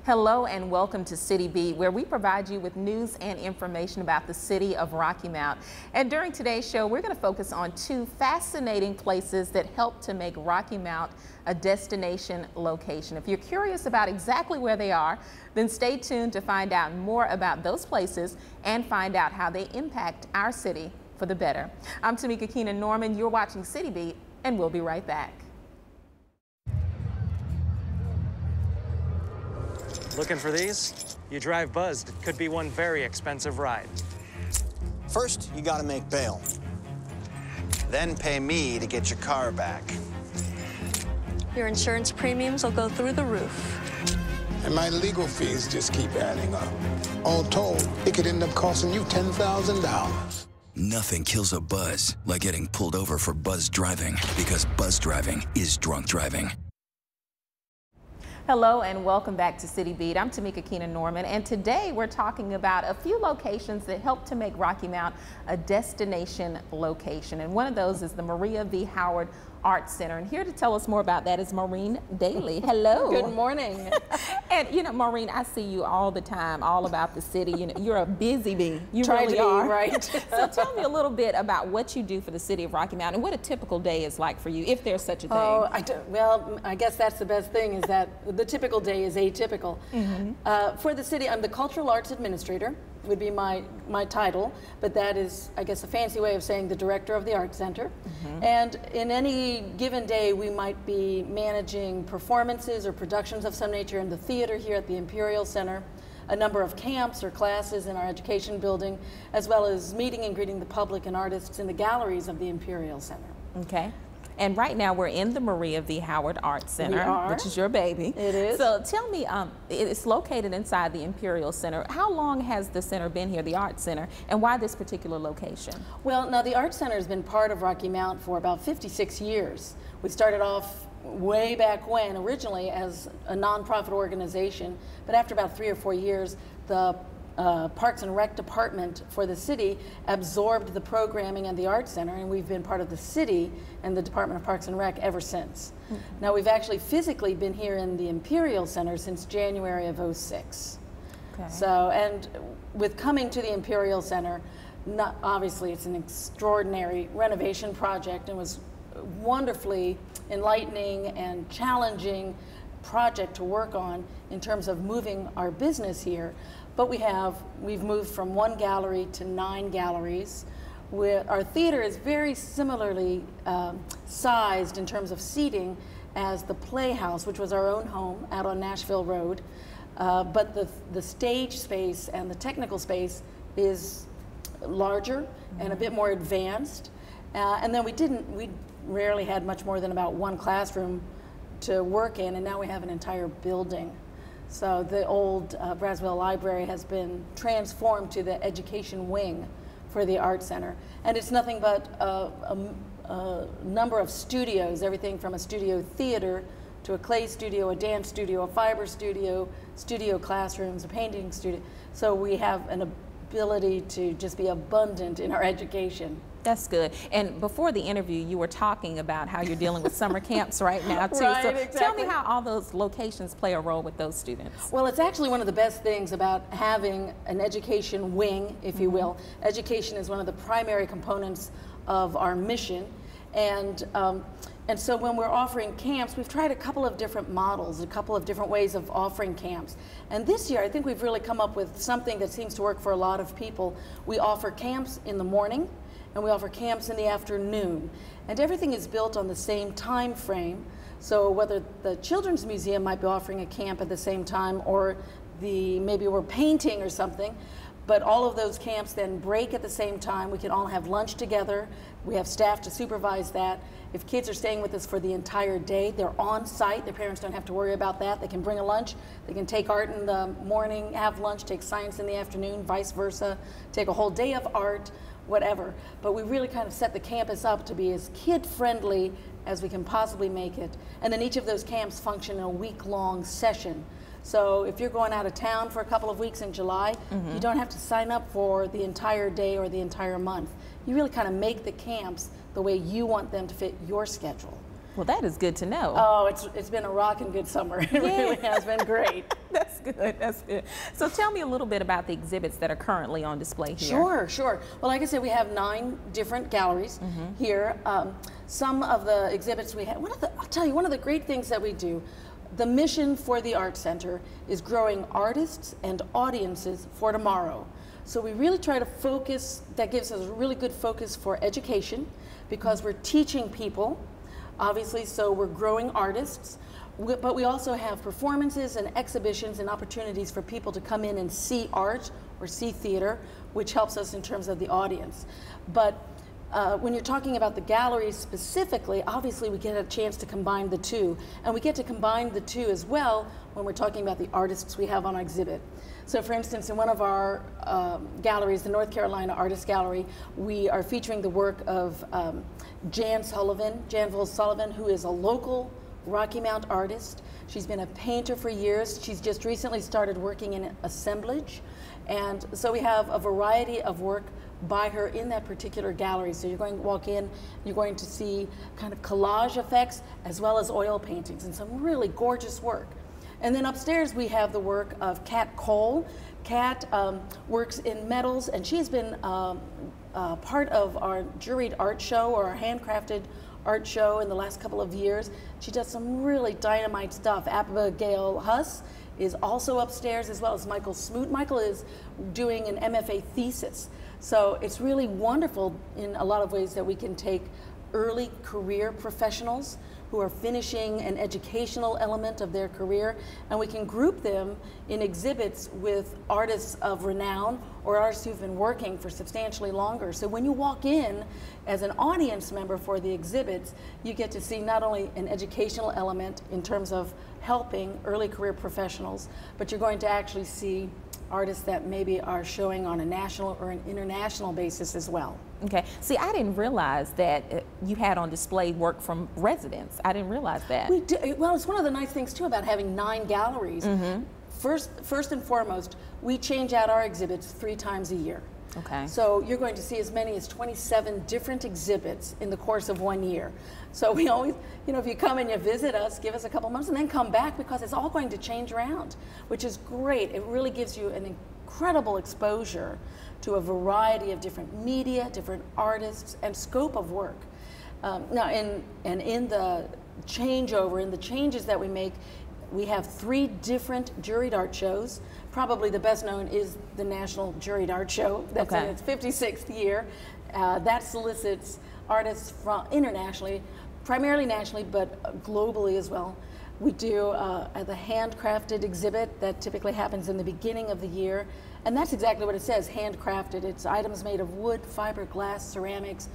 Hello and welcome to City Beat, where we provide you with news and information about the city of Rocky Mount. And during today's show, we're going to focus on two fascinating places that help to make Rocky Mount a destination location. If you're curious about exactly where they are, then stay tuned to find out more about those places and find out how they impact our city for the better. I'm Tamika Keenan Norman. You're watching City Beat, and we'll be right back. Looking for these? You drive buzzed. It could be one very expensive ride. First, you gotta make bail. Then pay me to get your car back. Your insurance premiums will go through the roof. And my legal fees just keep adding up. All told, it could end up costing you $10,000. Nothing kills a buzz like getting pulled over for buzz driving, because buzz driving is drunk driving. Hello and welcome back to City Beat. I'm Tamika Keenan Norman, and today we're talking about a few locations that help to make Rocky Mount a destination location. And one of those is the Maria V. Howard Arts Center. And here to tell us more about that is Maureen Daly. Hello. Good morning. And you know, Maureen, I see you all the time, all about the city. You know, you're a busy bee. You Try really to are. be, right? So tell me a little bit about what you do for the city of Rocky Mount and what a typical day is like for you, if there's such a thing. Oh, well, I guess that's the best thing, is that the typical day is atypical. For the city, I'm the Cultural Arts Administrator, would be my title, but that is, I guess, a fancy way of saying the Director of the Art Center. And in any given day, we might be managing performances or productions of some nature in the theater here at the Imperial Center, a number of camps or classes in our education building, as well as meeting and greeting the public and artists in the galleries of the Imperial Center. Okay. And right now we're in the Maria V. Howard Arts Center, which is your baby. It is. So tell me, it's located inside the Imperial Center. How long has the center been here, the Arts Center, and why this particular location? Well, now the Arts Center has been part of Rocky Mount for about 56 years. We started off way back when, originally as a nonprofit organization, but after about 3 or 4 years, the Parks and Rec department for the city absorbed the programming and the Arts Center, and we've been part of the city and the Department of Parks and Rec ever since. Now we've actually physically been here in the Imperial Center since January of '06. Okay. So, and with coming to the Imperial Center, obviously it's an extraordinary renovation project and was wonderfully enlightening and challenging project to work on in terms of moving our business here. But we've moved from 1 gallery to 9 galleries. Our theater is very similarly sized in terms of seating as the Playhouse, which was our own home out on Nashville Road. But the stage space and the technical space is larger and a bit more advanced. And then we rarely had much more than about 1 classroom to work in, and now we have an entire building. So the old Braswell Library has been transformed to the education wing for the Art Center. And it's nothing but a number of studios, everything from a studio theater to a clay studio, a dance studio, a fiber studio, studio classrooms, a painting studio. So we have an ability to just be abundant in our education. That's good. And before the interview, you were talking about how you're dealing with summer camps right now, too. Right, so exactly. Tell me how all those locations play a role with those students. Well, it's actually one of the best things about having an education wing, if you will. Education is one of the primary components of our mission. And so when we're offering camps, we've tried a couple of different models, a couple of different ways of offering camps. And this year, I think we've really come up with something that seems to work for a lot of people. We offer camps in the morning, and we offer camps in the afternoon. And everything is built on the same time frame. So whether the Children's Museum might be offering a camp at the same time, or maybe we're painting or something, but all of those camps then break at the same time. We can all have lunch together. We have staff to supervise that. If kids are staying with us for the entire day, they're on site. Their parents don't have to worry about that. They can bring a lunch. They can take art in the morning, have lunch, take science in the afternoon, vice versa, take a whole day of art, whatever. But we really kind of set the campus up to be as kid-friendly as we can possibly make it. And then each of those camps function in a week-long session. So if you're going out of town for a couple of weeks in July, you don't have to sign up for the entire day or the entire month. You really kind of make the camps the way you want them to fit your schedule. Well, that is good to know. Oh, it's been a rockin' good summer. It really has been great. That's good. That's good. So tell me a little bit about the exhibits that are currently on display here. Sure, sure. Well, like I said, we have 9 different galleries here. Some of the exhibits we have, I'll tell you, one of the great things that we do, the mission for the Art Center is growing artists and audiences for tomorrow. So we really try to focus, that gives us a really good focus for education, because we're teaching people, obviously, so we're growing artists. But we also have performances and exhibitions and opportunities for people to come in and see art or see theater, which helps us in terms of the audience. But when you're talking about the galleries specifically, obviously we get a chance to combine the two. And we get to combine the two as well when we're talking about the artists we have on exhibit. So for instance, in one of our galleries, the North Carolina Artist Gallery, we are featuring the work of Janville Sullivan, who is a local Rocky Mount artist. She's been a painter for years. She's just recently started working in assemblage. And so we have a variety of work by her in that particular gallery. So you're going to walk in, you're going to see kind of collage effects as well as oil paintings and some really gorgeous work. And then upstairs we have the work of Kat Cole. Kat works in metals, and she's been part of our juried art show, or our handcrafted art show, in the last couple of years. She does some really dynamite stuff. Abigail Huss is also upstairs, as well as Michael Smoot. Michael is doing an MFA thesis. So it's really wonderful in a lot of ways that we can take early career professionals who are finishing an educational element of their career, and we can group them in exhibits with artists of renown or artists who've been working for substantially longer. So when you walk in as an audience member for the exhibits, you get to see not only an educational element in terms of helping early career professionals, but you're going to actually see artists that maybe are showing on a national or an international basis as well. Okay. See, I didn't realize that you had on display work from residents. I didn't realize that. We do, well, it's one of the nice things too about having 9 galleries. First and foremost, we change out our exhibits 3 times a year. Okay. So you're going to see as many as 27 different exhibits in the course of 1 year. So we always, you know, if you come and you visit us, give us a couple months and then come back, because it's all going to change around, which is great. It really gives you an incredible exposure to a variety of different media, different artists, and scope of work. Now, in the changeover, in the changes that we make, we have 3 different juried art shows. Probably the best known is the National Juried Art Show. That's in its 56th year. That solicits artists from internationally, primarily nationally, but globally as well. We do the handcrafted exhibit that typically happens in the beginning of the year. And that's exactly what it says, handcrafted. It's items made of wood, fiberglass, ceramics,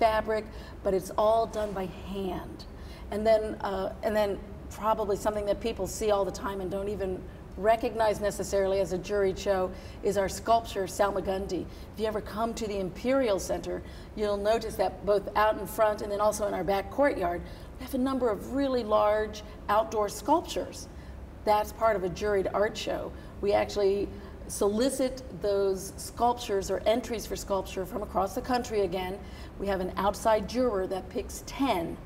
fabric, but it's all done by hand. And then probably something that people see all the time and don't even recognize necessarily as a juried show is our sculpture, Salmagundi. If you ever come to the Imperial Center, you'll notice that both out in front and then also in our back courtyard, we have a number of really large outdoor sculptures. That's part of a juried art show. We actually solicit those sculptures or entries for sculpture from across the country again. We have an outside juror that picks 10,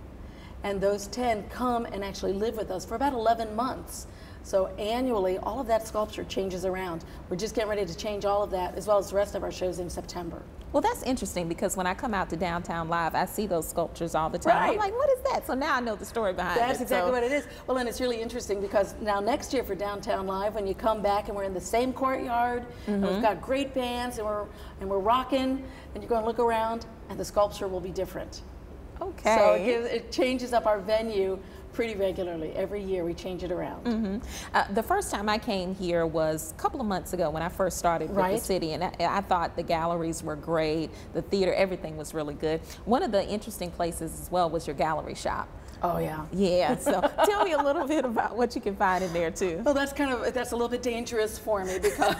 and those 10 come and actually live with us for about 11 months. So annually, all of that sculpture changes around. We're just getting ready to change all of that, as well as the rest of our shows in September. Well, that's interesting, because when I come out to Downtown Live, I see those sculptures all the time. Right. I'm like, what is that? So now I know the story behind it. That's exactly what it is. Well, and it's really interesting, because now next year for Downtown Live, when you come back and we're in the same courtyard, and we've got great bands, and we're rocking, and you're going to look around, and the sculpture will be different. Okay. So it changes up our venue pretty regularly. Every year we change it around. The first time I came here was a couple of months ago when I first started with the city, and I thought the galleries were great, the theater, everything was really good. One of the interesting places as well was your gallery shop. Oh yeah. Yeah, so tell me a little bit about what you can find in there too. Well, that's a little bit dangerous for me, because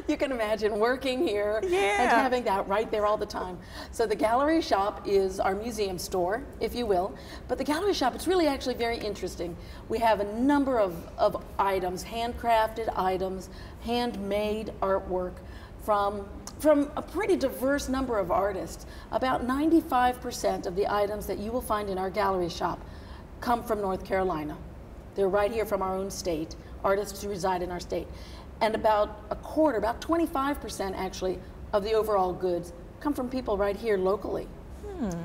you can imagine working here and having that right there all the time. So the gallery shop is our museum store, if you will. But the gallery shop, it's really actually very interesting. We have a number of items, handcrafted items, handmade artwork from a pretty diverse number of artists. About 95% of the items that you will find in our gallery shop come from North Carolina. They're right here from our own state, artists who reside in our state. And about a quarter, about 25% actually, of the overall goods come from people right here locally.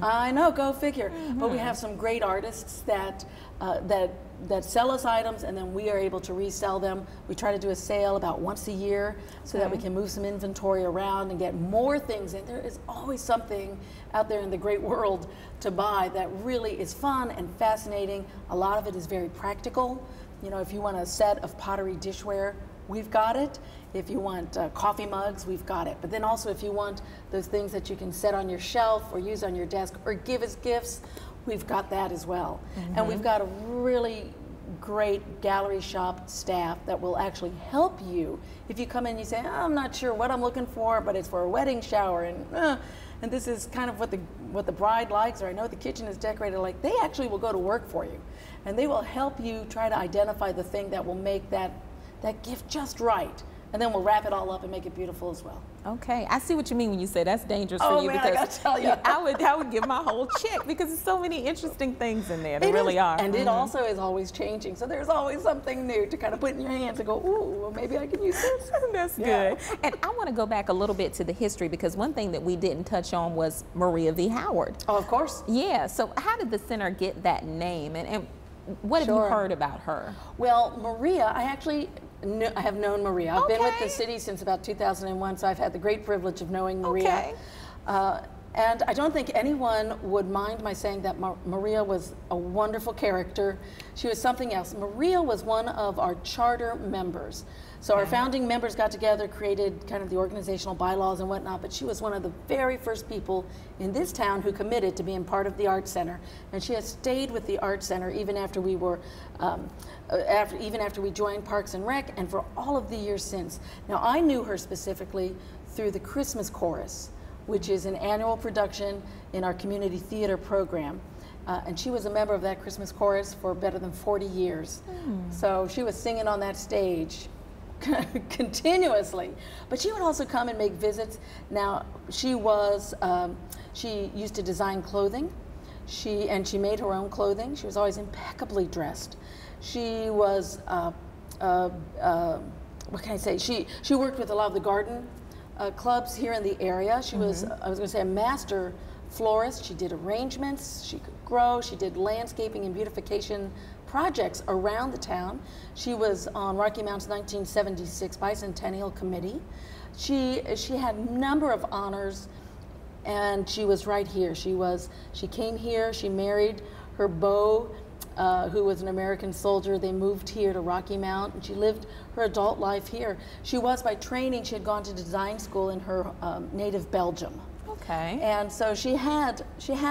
I know, go figure. But we have some great artists that sell us items, and then we are able to resell them. We try to do a sale about once a year so that we can move some inventory around and get more things in. There is always something out there in the great world to buy that really is fun and fascinating. A lot of it is very practical. You know, if you want a set of pottery dishware, we've got it. If you want coffee mugs, we've got it. But then also if you want those things that you can set on your shelf or use on your desk or give as gifts, we've got that as well. And we've got a really great gallery shop staff that will actually help you. If you come in and you say, oh, I'm not sure what I'm looking for, but it's for a wedding shower, and this is kind of what the bride likes, or I know the kitchen is decorated like, they actually will go to work for you. And they will help you try to identify the thing that will make that gift just right. And then we'll wrap it all up and make it beautiful as well. Okay, I see what you mean when you say that's dangerous for you, man, because I gotta tell you. I would give my whole check because there's so many interesting things in there. There really are. And it also is always changing. So there's always something new to kind of put in your hands and go, ooh, well, maybe I can use this. That's good. And I want to go back a little bit to the history, because one thing that we didn't touch on was Maria V. Howard. Oh, of course. Yeah, so how did the center get that name, and what have you heard about her? Well, Maria, I have known Maria. I've been with the city since about 2001, so I've had the great privilege of knowing Maria. And I don't think anyone would mind my saying that Maria was a wonderful character. She was something else. Maria was one of our charter members. So our founding members got together, created kind of the organizational bylaws and whatnot, but she was one of the very first people in this town who committed to being part of the Art Center. And she has stayed with the Art Center even after we were, even after we joined Parks and Rec, and for all of the years since. Now, I knew her specifically through the Christmas Chorus, which is an annual production in our community theater program. And she was a member of that Christmas Chorus for better than 40 years. So she was singing on that stage continuously. But she would also come and make visits. Now, she used to design clothing. She made her own clothing. She was always impeccably dressed. She was, what can I say? She worked with a lot of the garden clubs here in the area. She was, I was going to say, a master florist. She did arrangements. She could grow. She did landscaping and beautification projects around the town. She was on Rocky Mount's 1976 Bicentennial Committee. She had a number of honors, and she was right here. She came here. She married her beau, who was an American soldier. They moved here to Rocky Mount, and she lived her adult life here. She was, by training, she had gone to design school in her native Belgium. Okay. And so she had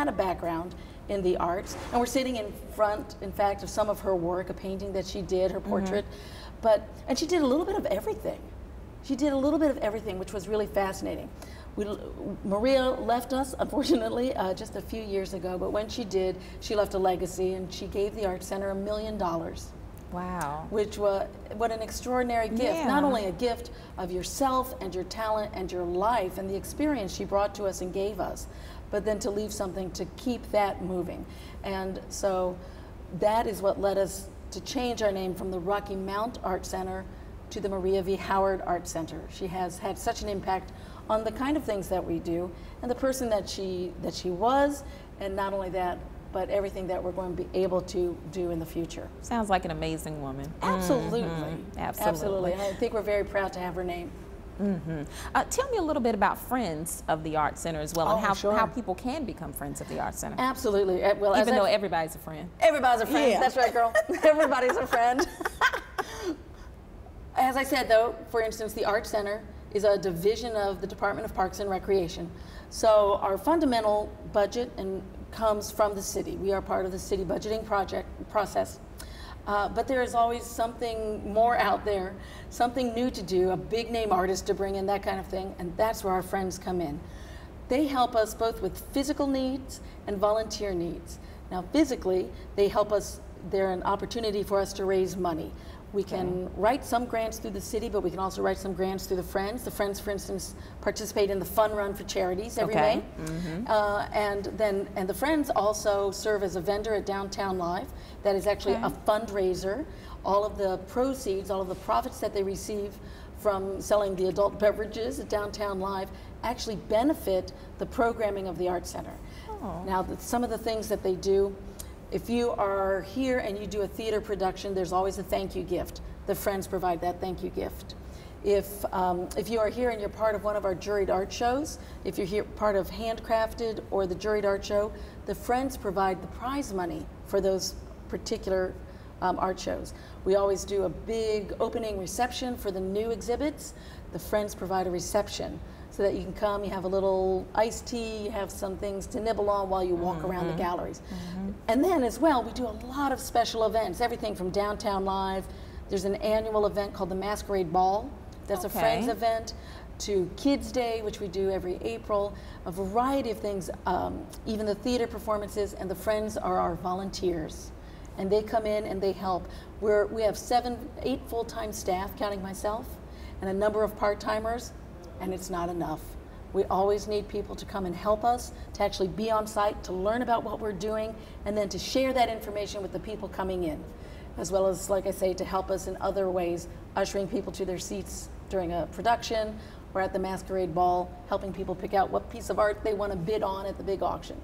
a background in the arts, and we're sitting in front, in fact, of some of her work, a painting that she did, her portrait, and she did a little bit of everything. She did a little bit of everything, which was really fascinating. Maria left us, unfortunately, just a few years ago, but when she did, she left a legacy, and she gave the Art Center $1 million. Wow. Which was, what an extraordinary gift. Yeah. Not only a gift of yourself and your talent and your life and the experience she brought to us and gave us, but then to leave something to keep that moving. And so that is what led us to change our name from the Rocky Mount Art Center to the Maria V. Howard Art Center. She has had such an impact on the kind of things that we do and the person that she was, and not only that, but everything that we're going to be able to do in the future. Sounds like an amazing woman. Absolutely. Absolutely. And I think we're very proud to have her name. Tell me a little bit about Friends of the Art Center as well, and how people can become Friends of the Art Center. Absolutely. Well, even though everybody's a friend. Everybody's a friend. Yeah. That's right, girl. Everybody's a friend. As I said, though, for instance, the Art Center is a division of the Department of Parks and Recreation. So our fundamental budget comes from the city. We are part of the city budgeting process. But there is always something more out there, something new to do, a big name artist to bring in, that kind of thing, and that's where our friends come in. They help us both with physical needs and volunteer needs. Now physically, they help us, they're an opportunity for us to raise money. We can write some grants through the city, but we can also write some grants through the Friends. The Friends, for instance, participate in the Fun Run for Charities every May. And the Friends also serve as a vendor at Downtown Live. That is actually a fundraiser. All of the proceeds, all of the profits that they receive from selling the adult beverages at Downtown Live actually benefit the programming of the Art Center. Now, some of the things that they do, if you are here and you do a theater production, there's always a thank you gift. The Friends provide that thank you gift. If you are here and you're part of one of our juried art shows, if you're here part of Handcrafted or the juried art show, the Friends provide the prize money for those particular art shows. We always do a big opening reception for the new exhibits. The Friends provide a reception so that you can come, you have a little iced tea, you have some things to nibble on while you walk around the galleries. And then as well, we do a lot of special events, everything from Downtown Live. There's an annual event called the Masquerade Ball. That's a Friends event, to Kids Day, which we do every April, a variety of things, even the theater performances, and the Friends are our volunteers. And they come in and they help. We have 8 full-time staff, counting myself, and a number of part-timers, and it's not enough. We always need people to come and help us, to actually be on site, to learn about what we're doing, and then to share that information with the people coming in, as well as, like I say, to help us in other ways, ushering people to their seats during a production, or at the Masquerade Ball, helping people pick out what piece of art they want to bid on at the big auction.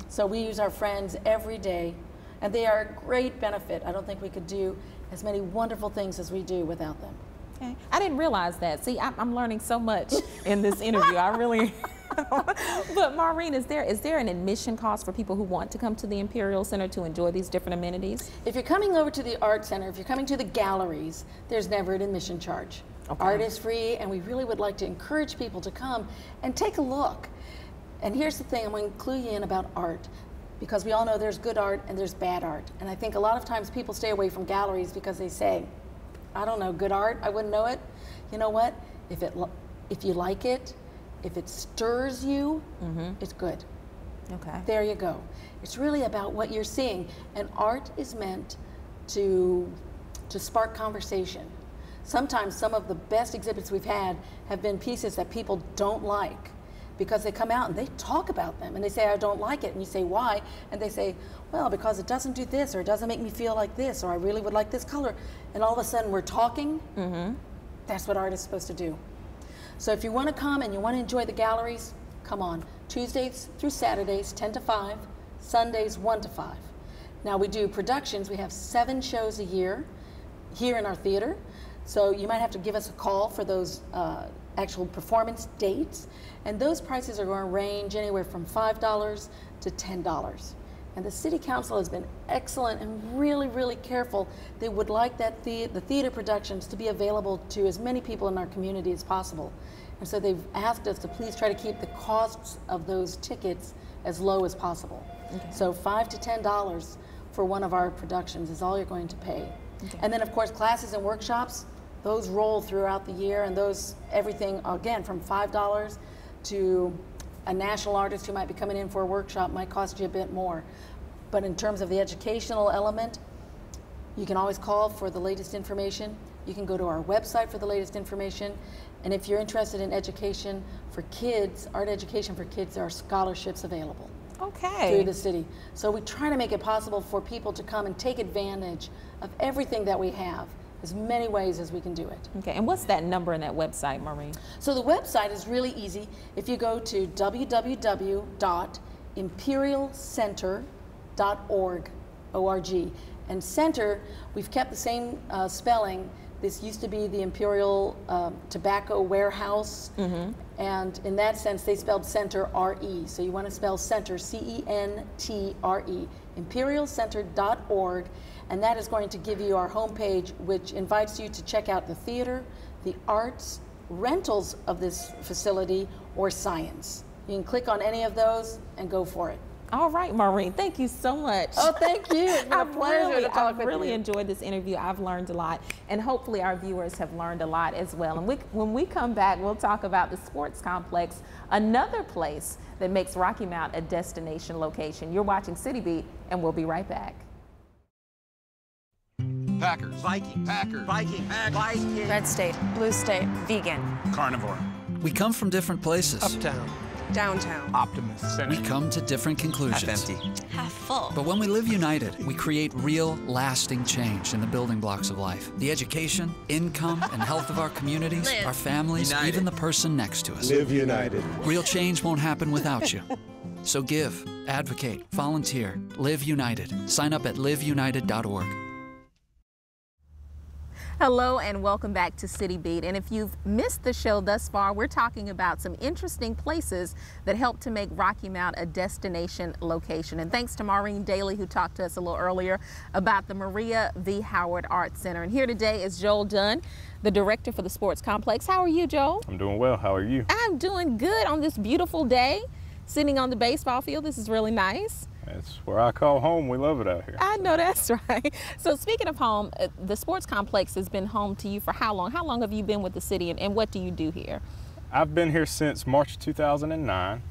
So we use our Friends every day, and they are a great benefit. I don't think we could do as many wonderful things as we do without them. Okay. I didn't realize that. See, I'm learning so much in this interview. I really. But Maureen, is there an admission cost for people who want to come to the Imperial Center to enjoy these different amenities? If you're coming over to the Art Center, if you're coming to the galleries, there's never an admission charge. Art is free, and we really would like to encourage people to come and take a look. And here's the thing, I'm going to clue you in about art, because we all know there's good art and there's bad art. And I think a lot of times people stay away from galleries because they say, I don't know, good art, I wouldn't know it. You know what? If you like it, if it stirs you, it's good. Okay. There you go. It's really about what you're seeing. And art is meant to spark conversation. Sometimes some of the best exhibits we've had have been pieces that people don't like, because they come out and they talk about them and they say, I don't like it. And you say, why? And they say, well, because it doesn't do this, or it doesn't make me feel like this, or I really would like this color. And all of a sudden we're talking. That's what art is supposed to do. So if you want to come and you want to enjoy the galleries, come on. Tuesdays through Saturdays, 10 to 5, Sundays, 1 to 5. Now we do productions. We have 7 shows a year here in our theater. So you might have to give us a call for those actual performance dates. And those prices are going to range anywhere from $5 to $10. And the City Council has been excellent and really, really careful. They would like that the theater productions to be available to as many people in our community as possible. And so they've asked us to please try to keep the costs of those tickets as low as possible. So $5 to $10 for one of our productions is all you're going to pay. And then, of course, classes and workshops, those roll throughout the year, and those, everything, again, from $5 to a national artist who might be coming in for a workshop might cost you a bit more. But in terms of the educational element, you can always call for the latest information. You can go to our website for the latest information. And if you're interested in education for kids, art education for kids, there are scholarships available through the city. So we try to make it possible for people to come and take advantage of everything that we have, as many ways as we can do it. Okay, and what's that number in that website, Maureen? So the website is really easy. If you go to www.imperialcenter.org, O-R-G, and center, we've kept the same spelling. This used to be the Imperial Tobacco Warehouse, and in that sense, they spelled center R-E. So you want to spell center C-E-N-T-R-E, imperialcenter.org, and that is going to give you our homepage, which invites you to check out the theater, the arts, rentals of this facility, or science. You can click on any of those and go for it. All right, Maureen, thank you so much. Oh, thank you. It's been a pleasure to talk with you. I've really enjoyed this interview. I've learned a lot, and hopefully our viewers have learned a lot as well. And when we come back, we'll talk about the sports complex, another place that makes Rocky Mount a destination location. You're watching City Beat, and we'll be right back. Packers. Vikings. Packers. Vikings. Vikings. Red state, blue state, vegan. Carnivore. We come from different places. Uptown. Downtown. Optimist. We come to different conclusions. Half empty. Half full. But when we live united, we create real, lasting change in the building blocks of life. The education, income, and health of our communities, Live our families, united. Even the person next to us. Live united. Real change won't happen without you. So give, advocate, volunteer, live united. Sign up at liveunited.org. Hello and welcome back to City Beat. And if you've missed the show thus far, we're talking about some interesting places that help to make Rocky Mount a destination location. And thanks to Maureen Daly, who talked to us a little earlier about the Maria V. Howard Arts Center. And here today is Joel Dunn, the director for the sports complex. How are you, Joel? I'm doing well. How are you? I'm doing good on this beautiful day, sitting on the baseball field. This is really nice. It's where I call home. We love it out here. I know that's right. So speaking of home, the sports complex has been home to you for how long? How long have you been with the city, and what do you do here? I've been here since March 2009.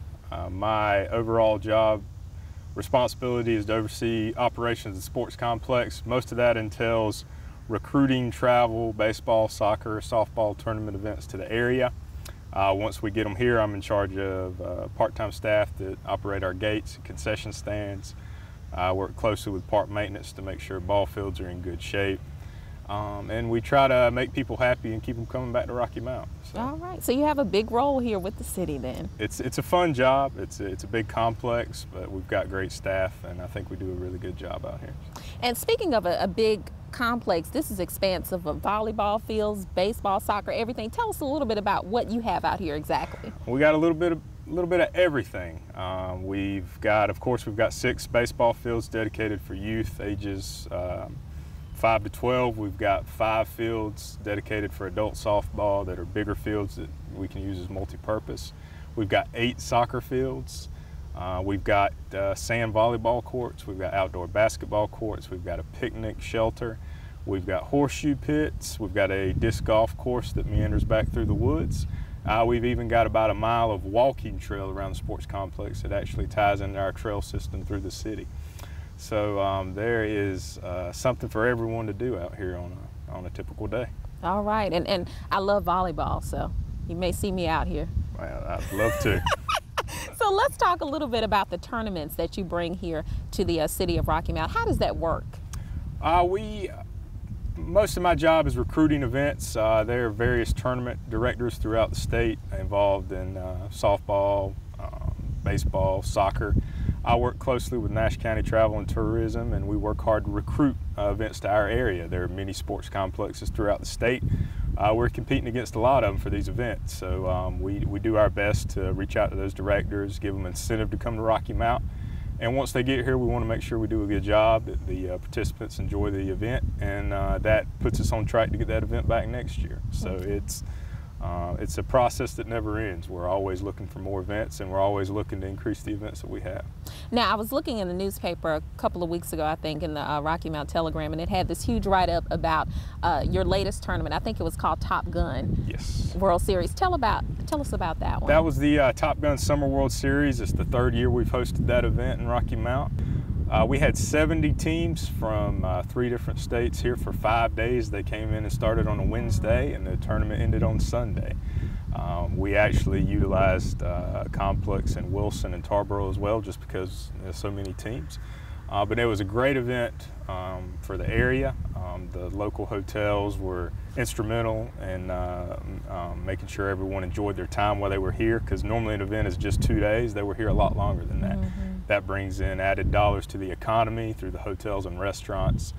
My overall job responsibility is to oversee operations of the sports complex. Most of that entails recruiting, travel, baseball, soccer, softball tournament events to the area. Once we get them here, I'm in charge of part-time staff that operate our gates and concession stands. I work closely with park maintenance to make sure ball fields are in good shape. And we try to make people happy and keep them coming back to Rocky Mount. So. All right, so you have a big role here with the city then. It's a fun job. It's a big complex, but we've got great staff, and I think we do a really good job out here. And speaking of a big complex, this is expansive of volleyball fields, baseball, soccer, everything. Tell us a little bit about what you have out here exactly. We got a little bit of everything. We've got 6 baseball fields dedicated for youth ages 5 to 12. We've got 5 fields dedicated for adult softball that are bigger fields that we can use as multi-purpose. We've got 8 soccer fields. We've got sand volleyball courts. We've got outdoor basketball courts. We've got a picnic shelter. We've got horseshoe pits. We've got a disc golf course that meanders back through the woods. We've even got about a mile of walking trail around the sports complex that actually ties into our trail system through the city. So there is something for everyone to do out here on a typical day. All right, and I love volleyball, so you may see me out here. Well, I'd love to. So let's talk a little bit about the tournaments that you bring here to the city of Rocky Mount. How does that work? Most of my job is recruiting events. There are various tournament directors throughout the state involved in softball, baseball, soccer. I work closely with Nash County Travel and Tourism, and we work hard to recruit events to our area. There are many sports complexes throughout the state. We're competing against a lot of them for these events, so we do our best to reach out to those directors, give them incentive to come to Rocky Mount. And once they get here, we want to make sure we do a good job, that the participants enjoy the event, and that puts us on track to get that event back next year. So it's a process that never ends. We're always looking for more events, and we're always looking to increase the events that we have. Now, I was looking in the newspaper a couple of weeks ago, I think, in the Rocky Mount Telegram, and it had this huge write-up about your latest tournament. I think it was called Top Gun. Yes. World Series. Tell us about that one. That was the Top Gun Summer World Series. It's the 3rd year we've hosted that event in Rocky Mount. We had 70 teams from 3 different states here for 5 days. They came in and started on a Wednesday, and the tournament ended on Sunday. We actually utilized a complex in Wilson and Tarboro as well, just because there's so many teams. But it was a great event for the area. The local hotels were instrumental in making sure everyone enjoyed their time while they were here, because normally an event is just 2 days. They were here a lot longer than that. Mm-hmm. That brings in added dollars to the economy through the hotels and restaurants.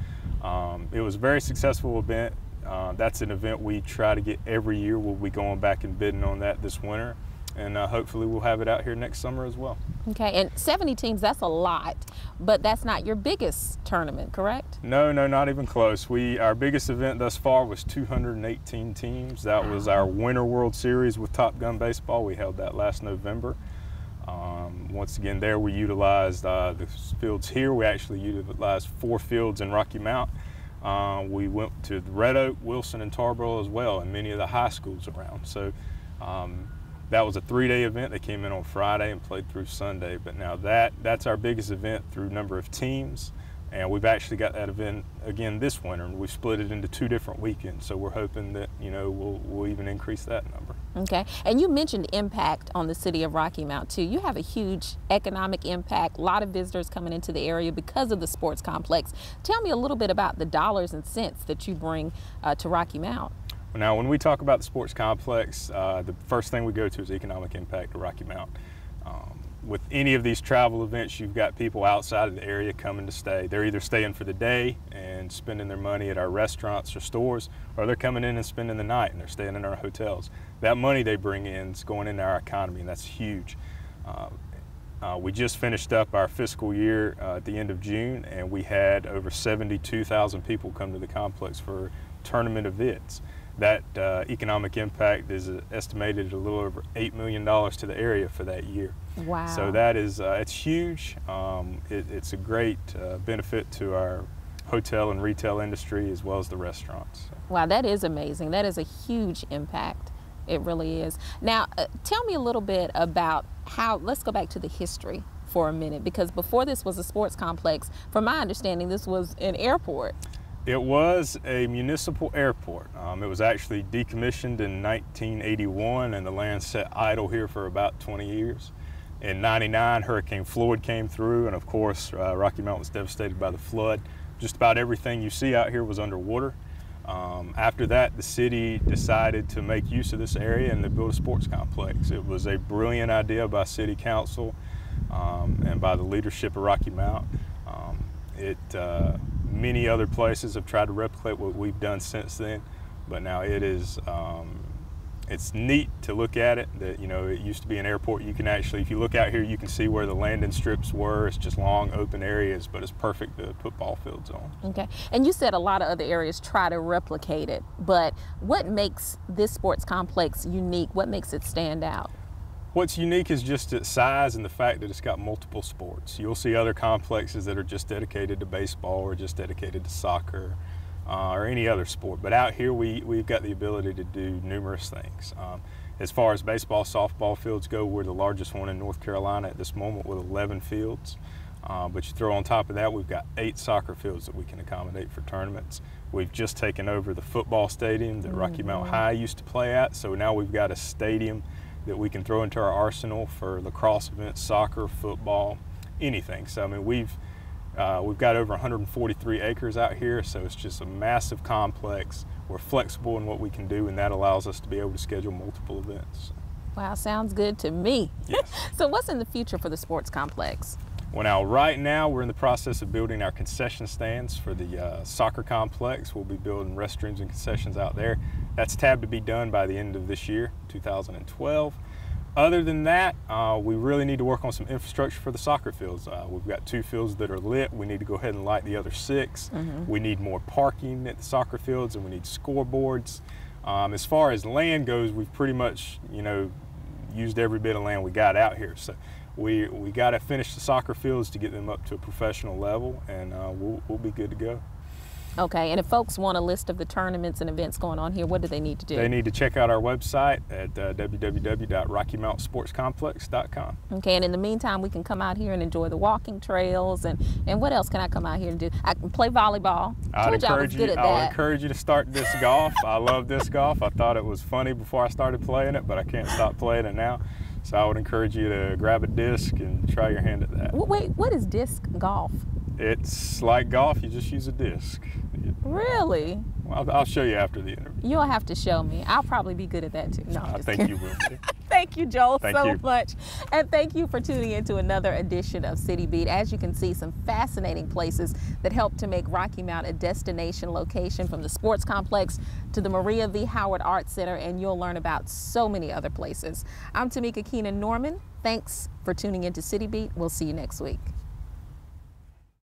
It was a very successful event. That's an event we try to get every year. We'll be going back and bidding on that this winter, and hopefully we'll have it out here next summer as well. Okay, and 70 teams, that's a lot, but that's not your biggest tournament, correct? No, not even close. Our biggest event thus far was 218 teams. That was our Winter World Series with Top Gun Baseball. We held that last November. Once again, there we utilized the fields here. We actually utilized 4 fields in Rocky Mount. We went to Red Oak, Wilson, and Tarboro as well, and many of the high schools around. So that was a 3-day event. They came in on Friday and played through Sunday. But now that's our biggest event through number of teams. And we've actually got that event again this winter, and we've split it into 2 different weekends. So we're hoping that, you know, we'll even increase that number. Okay, and you mentioned impact on the city of Rocky Mount too. You have a huge economic impact, a lot of visitors coming into the area because of the sports complex. Tell me a little bit about the dollars and cents that you bring to Rocky Mount. Now, when we talk about the sports complex, the first thing we go to is economic impact to Rocky Mount. With any of these travel events, you've got people outside of the area coming to stay. They're either staying for the day and spending their money at our restaurants or stores, or they're coming in and spending the night and they're staying in our hotels. That money they bring in is going into our economy, and that's huge. We just finished up our fiscal year at the end of June, and we had over 72,000 people come to the complex for tournament events. That economic impact is estimated at a little over $8 million to the area for that year. Wow. So that is, it's huge. It's a great benefit to our hotel and retail industry as well as the restaurants. Wow, that is amazing. That is a huge impact. It really is. Now, tell me a little bit about let's go back to the history for a minute, because before this was a sports complex, from my understanding, this was an airport. It was a municipal airport. It was actually decommissioned in 1981, and the land sat idle here for about 20 years. In '99, Hurricane Floyd came through, and of course, Rocky Mount was devastated by the flood. Just about everything you see out here was underwater. After that, the city decided to make use of this area and to build a sports complex. It was a brilliant idea by City Council and by the leadership of Rocky Mount. Many other places have tried to replicate what we've done since then, but now it is, it's neat to look at it. That, you know, it used to be an airport. You can actually, if you look out here, you can see where the landing strips were. It's just long open areas, but it's perfect to put ball fields on. Okay, and you said a lot of other areas try to replicate it, but what makes this sports complex unique? What makes it stand out? What's unique is just its size and the fact that it's got multiple sports. You'll see other complexes that are just dedicated to baseball or just dedicated to soccer or any other sport. But out here, we've got the ability to do numerous things. As far as baseball, softball fields go, we're the largest one in North Carolina at this moment with 11 fields. But you throw on top of that, we've got 8 soccer fields that we can accommodate for tournaments. We've just taken over the football stadium that Rocky Mount High used to play at. So now we've got a stadium that we can throw into our arsenal for lacrosse events, soccer, football, anything. So I mean, we've got over 143 acres out here, so it's just a massive complex. We're flexible in what we can do, and that allows us to be able to schedule multiple events. Wow, sounds good to me. Yes. So what's in the future for the sports complex? Well, now, right now, we're in the process of building our concession stands for the soccer complex. We'll be building restrooms and concessions out there. That's tabbed to be done by the end of this year, 2012. Other than that, we really need to work on some infrastructure for the soccer fields. We've got 2 fields that are lit. We need to go ahead and light the other 6. We need more parking at the soccer fields, and we need scoreboards. As far as land goes, we've pretty much, you know, used every bit of land we got out here. So we got to finish the soccer fields to get them up to a professional level, and we'll be good to go. Okay, and if folks want a list of the tournaments and events going on here, what do they need to do? They need to check out our website at www.rockymountsportscomplex.com. Okay, and in the meantime, we can come out here and enjoy the walking trails, and what else can I come out here and do? I can play volleyball. I'll encourage you to start disc golf. I love disc golf. I thought it was funny before I started playing it, but I can't stop playing it now. So I would encourage you to grab a disc and try your hand at that. Wait, what is disc golf? It's like golf, you just use a disc. Really? Well, I'll show you after the interview. You'll have to show me. I'll probably be good at that too. No, I think you will be. Thank you, Joel, so much. And thank you for tuning in to another edition of City Beat. As you can see, some fascinating places that help to make Rocky Mount a destination location, from the sports complex to the Maria V. Howard Arts Center, and you'll learn about so many other places. I'm Tamika Keenan Norman. Thanks for tuning in to City Beat. We'll see you next week.